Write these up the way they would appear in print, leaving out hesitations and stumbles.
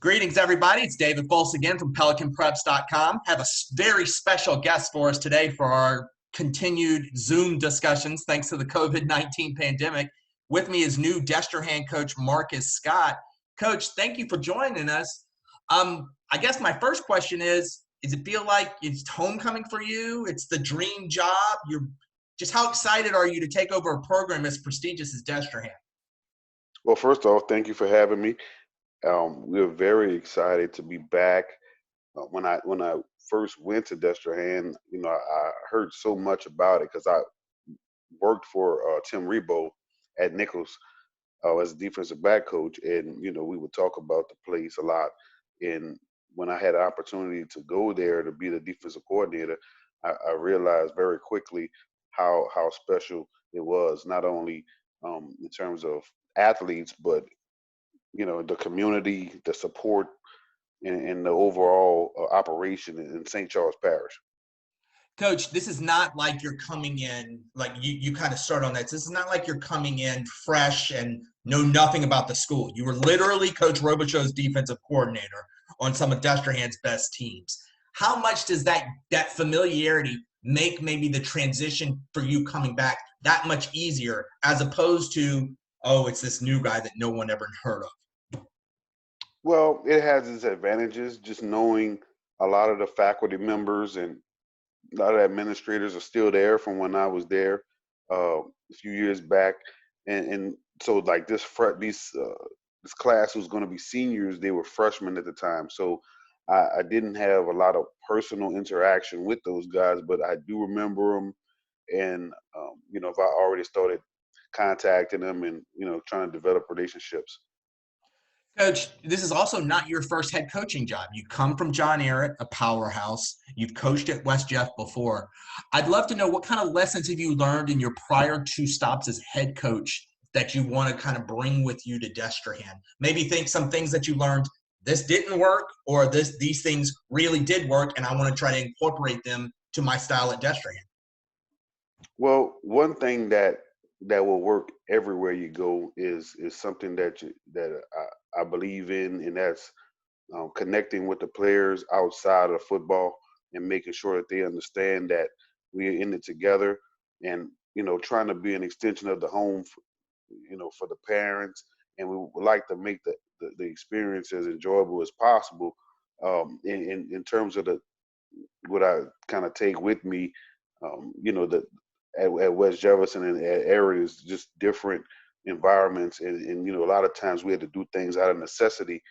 Greetings, everybody. It's David Folse again from PelicanPreps.com. Have a very special guest for us today for our continued Zoom discussions thanks to the COVID-19 pandemic. With me is new Destrehan coach Marcus Scott. Coach, thank you for joining us. I guess my first question is it feel like it's homecoming for you? It's the dream job? Just how excited are you to take over a program as prestigious as Destrehan? Well, first off, thank you for having me. We're very excited to be back. When I first went to Destrehan, I heard so much about it because I worked for Tim Rebow at Nichols as a defensive back coach, and we would talk about the place a lot. And when I had an opportunity to go there to be the defensive coordinator, I realized very quickly how special it was, not only in terms of athletes, but the community, the support, and the overall operation in St. Charles Parish. Coach, this is not like you're coming in, like you kind of start on that. This is not like you're coming in fresh and know nothing about the school. You were literally Coach Robichaux's defensive coordinator on some of Destrehan's best teams. How much does that familiarity make maybe the transition for you coming back that much easier as opposed to, oh, it's this new guy that no one ever heard of? Well, it has its advantages, just knowing a lot of the faculty members and a lot of administrators are still there from when I was there a few years back, and so like this class was going to be seniors. They were freshmen at the time, so I didn't have a lot of personal interaction with those guys, but I do remember them, and if I already started contacting them and trying to develop relationships. Coach, this is also not your first head coaching job. You come from John Ehret, a powerhouse. You've coached at West Jeff before. I'd love to know what kind of lessons have you learned in your prior two stops as head coach that you want to kind of bring with you to Destrehan? Maybe think some things that you learned, this didn't work, or these things really did work, and I want to try to incorporate them to my style at Destrehan. Well, one thing that will work everywhere you go is something that I believe in, and that's connecting with the players outside of football and making sure that they understand that we're in it together, and trying to be an extension of the home, for the parents, and we would like to make the experience as enjoyable as possible. In terms of what I kind of take with me, the at West Jefferson and at Ehret is just different environments, and a lot of times we had to do things out of necessity,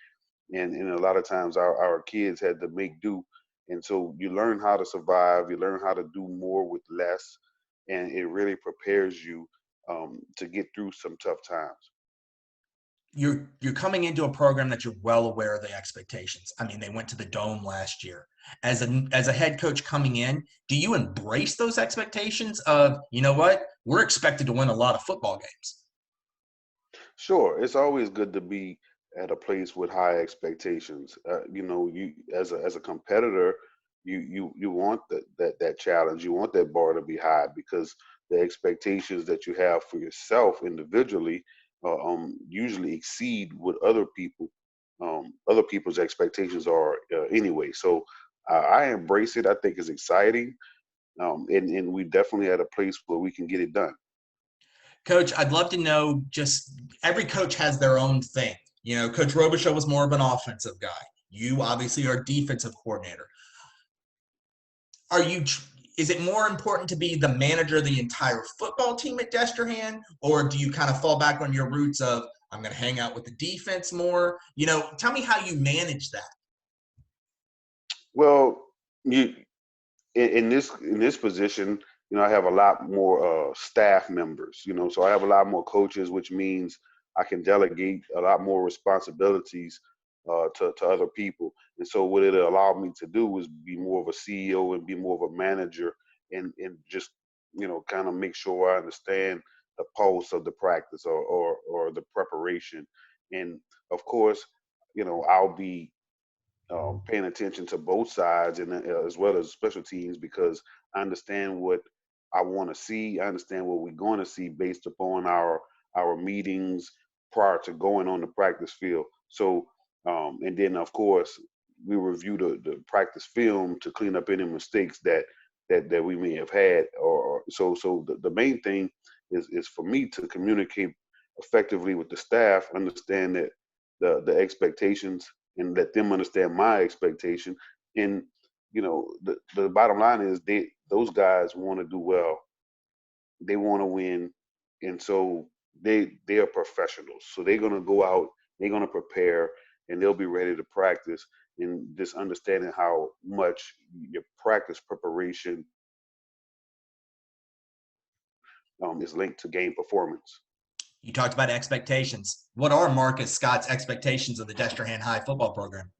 and a lot of times our kids had to make do, and so you learn how to survive, you learn how to do more with less, and it really prepares you to get through some tough times. You're coming into a program that you're well aware of the expectations. I mean, they went to the Dome last year. As a head coach coming in, do you embrace those expectations of, you know what, we're expected to win a lot of football games? Sure, it's always good to be at a place with high expectations. You as a competitor, you want that challenge. You want that bar to be high because the expectations that you have for yourself individually usually exceed what other people's expectations are anyway. So I embrace it. I think it's exciting, and we definitely at a place where we can get it done. Coach, I'd love to know, just every coach has their own thing. Coach Robichaux was more of an offensive guy. You obviously are a defensive coordinator. Is it more important to be the manager of the entire football team at Destrehan, or do you kind of fall back on your roots of, I'm going to hang out with the defense more? Tell me how you manage that. Well, you in this position, I have a lot more staff members. So I have a lot more coaches, which means I can delegate a lot more responsibilities to other people. And so what it allowed me to do was be more of a CEO and be more of a manager, and just kind of make sure I understand the pulse of the practice, or the preparation. And of course, I'll be paying attention to both sides, and as well as special teams, because I understand what I want to see. I understand what we're going to see based upon our meetings prior to going on the practice field. So And then of course we review the practice film to clean up any mistakes that we may have had. Or so the main thing is for me to communicate effectively with the staff, understand that the expectations, and let them understand my expectation. And the bottom line is those guys want to do well, they want to win, and so they are professionals. So they're gonna go out, they're gonna prepare, and they'll be ready to practice. And just understanding how much your practice preparation is linked to game performance. You talked about expectations. What are Marcus Scott's expectations of the Destrehan High football program?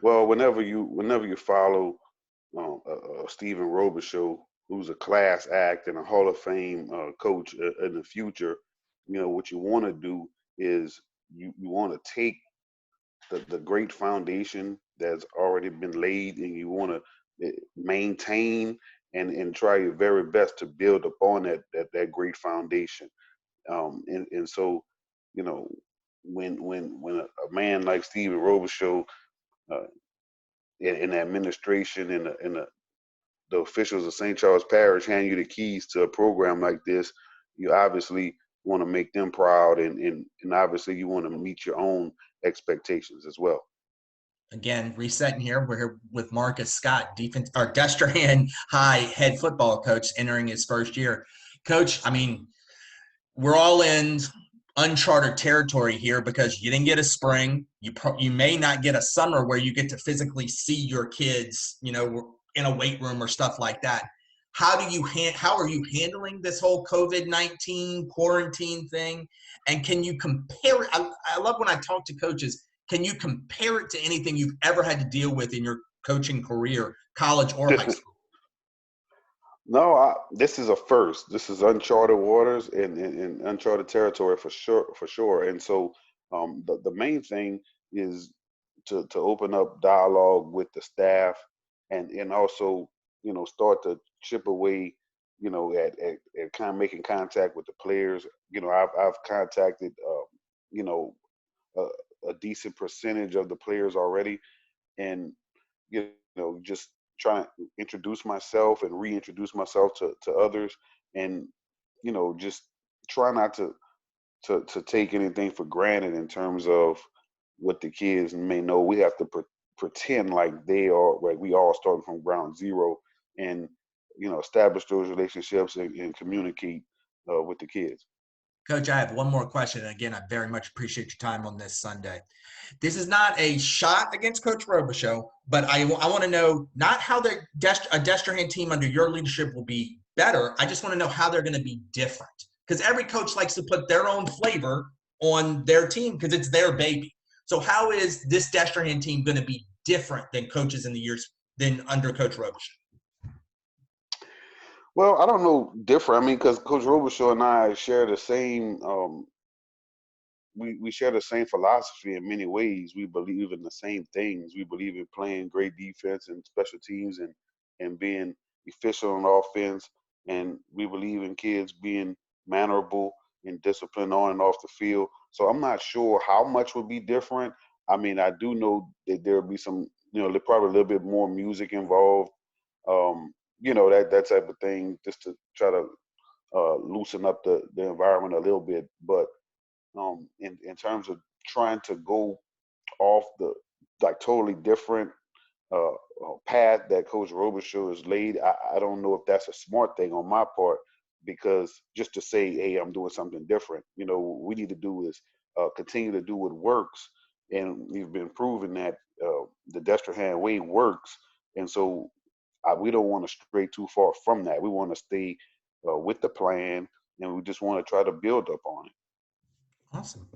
Well, whenever you follow Stephen Robichaux, who's a class act and a Hall of Fame coach in the future, what you want to do is you want to take the great foundation that's already been laid, and you want to maintain and try your very best to build upon that great foundation. And so, you know, when a man like Stephen Robichaux uh, in the administration and the officials of St. Charles Parish hand you the keys to a program like this, you obviously want to make them proud, and obviously you want to meet your own expectations as well. Again, resetting here. We're here with Marcus Scott, defense or Destrehan High head football coach, entering his first year. Coach, I mean, we're all in uncharted territory here because you didn't get a spring. You may not get a summer where you get to physically see your kids, in a weight room or stuff like that. How are you handling this whole COVID-19 quarantine thing? And can you compare it? I love when I talk to coaches. Can you compare it to anything you've ever had to deal with in your coaching career, college or high school? No, this is a first. This is uncharted waters and uncharted territory for sure. And so, the main thing is to open up dialogue with the staff, and also start to chip away, at kind of making contact with the players. I've contacted you know a, a decent percentage of the players already, and just trying to introduce myself and reintroduce myself to others, and just try not to take anything for granted in terms of what the kids may know. We have to pretend like we all starting from ground zero, and establish those relationships and communicate with the kids. Coach, I have one more question. And again, I very much appreciate your time on this Sunday. This is not a shot against Coach Robichaux, but I want to know not how a Destrehan team under your leadership will be better. I just want to know how they're going to be different. Because every coach likes to put their own flavor on their team because it's their baby. So how is this Destrehan team going to be different than coaches in the years than under Coach Robichaux? Well, I don't know different. I mean, because Coach Robichaux and I share the same. We share the same philosophy in many ways. We believe in the same things. We believe in playing great defense and special teams, and being efficient on offense. And we believe in kids being mannerable and disciplined on and off the field. So I'm not sure how much would be different. I mean, I do know that there'll be some, probably a little bit more music involved. That type of thing, just to try to loosen up the environment a little bit. But in terms of trying to go off the like totally different path that Coach Robichaux has laid, I don't know if that's a smart thing on my part, because just to say, hey, I'm doing something different, what we need to do is continue to do what works, and we've been proving that the Destrehan way works, and so we don't want to stray too far from that. We want to stay with the plan, and we just want to try to build up on it. Awesome.